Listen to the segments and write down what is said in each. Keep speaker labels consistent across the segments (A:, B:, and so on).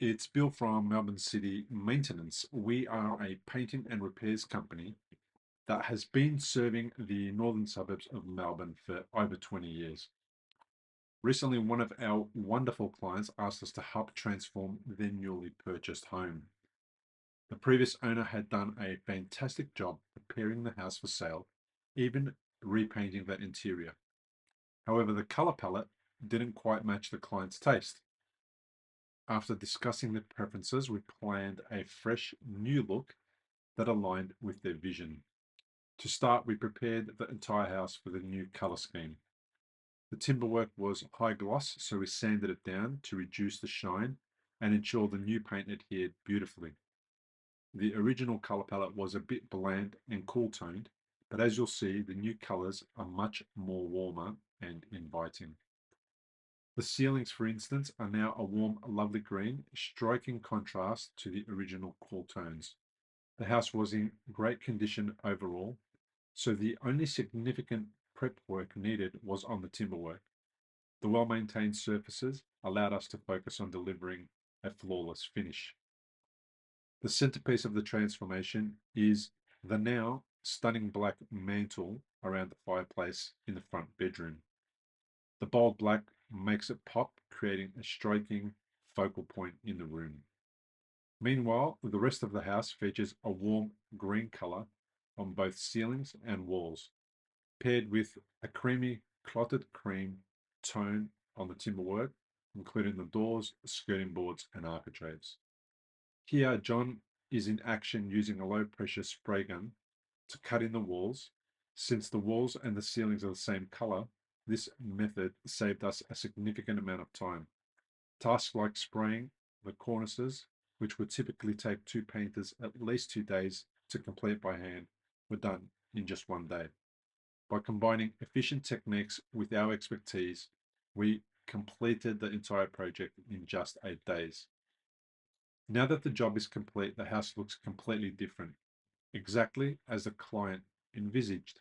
A: It's Bill from Melbourne City Maintenance. We are a painting and repairs company that has been serving the northern suburbs of Melbourne for over 20 years. Recently, one of our wonderful clients asked us to help transform their newly purchased home. The previous owner had done a fantastic job preparing the house for sale, even repainting the interior. However, the color palette didn't quite match the client's taste. After discussing their preferences, we planned a fresh new look that aligned with their vision. To start, we prepared the entire house with a new colour scheme. The timberwork was high gloss, so we sanded it down to reduce the shine and ensure the new paint adhered beautifully. The original colour palette was a bit bland and cool toned, but as you'll see, the new colours are much more warmer and inviting. The ceilings, for instance, are now a warm, lovely green, striking contrast to the original cool tones. The house was in great condition overall, so the only significant prep work needed was on the timberwork. The well-maintained surfaces allowed us to focus on delivering a flawless finish. The centerpiece of the transformation is the now stunning black mantle around the fireplace in the front bedroom. The bold black makes it pop, creating a striking focal point in the room. Meanwhile, the rest of the house features a warm green color on both ceilings and walls, paired with a creamy clotted cream tone on the timberwork, including the doors, skirting boards, and architraves. Here, John is in action using a low pressure spray gun to cut in the walls. Since the walls and the ceilings are the same color, this method saved us a significant amount of time. Tasks like spraying the cornices, which would typically take two painters at least 2 days to complete by hand, were done in just one day. By combining efficient techniques with our expertise, we completed the entire project in just 8 days. Now that the job is complete, the house looks completely different, exactly as the client envisaged.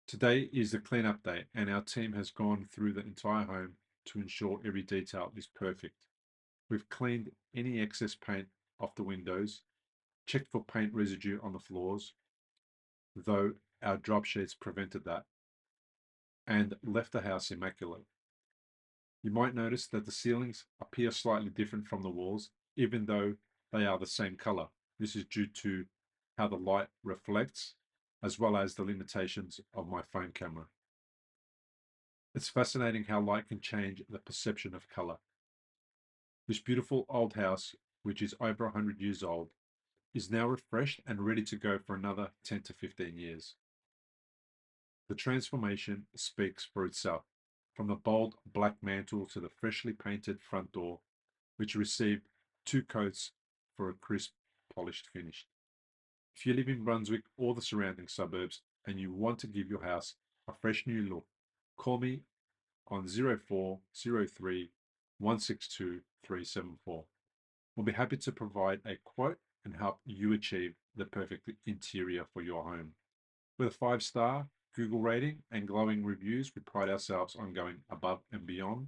A: Today is the cleanup day, and our team has gone through the entire home to ensure every detail is perfect. We've cleaned any excess paint off the windows, checked for paint residue on the floors, though our drop sheets prevented that, and left the house immaculate. You might notice that the ceilings appear slightly different from the walls, even though they are the same color. This is due to how the light reflects, as well as the limitations of my phone camera. It's fascinating how light can change the perception of color. This beautiful old house, which is over 100 years old, is now refreshed and ready to go for another 10 to 15 years. The transformation speaks for itself, from the bold black mantle to the freshly painted front door, which received two coats for a crisp, polished finish. If you live in Brunswick or the surrounding suburbs and you want to give your house a fresh new look, call me on 0403 162 374. We'll be happy to provide a quote and help you achieve the perfect interior for your home. With a 5-star Google rating and glowing reviews, we pride ourselves on going above and beyond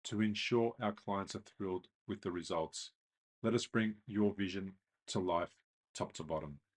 A: to ensure our clients are thrilled with the results. Let us bring your vision to life, top to bottom.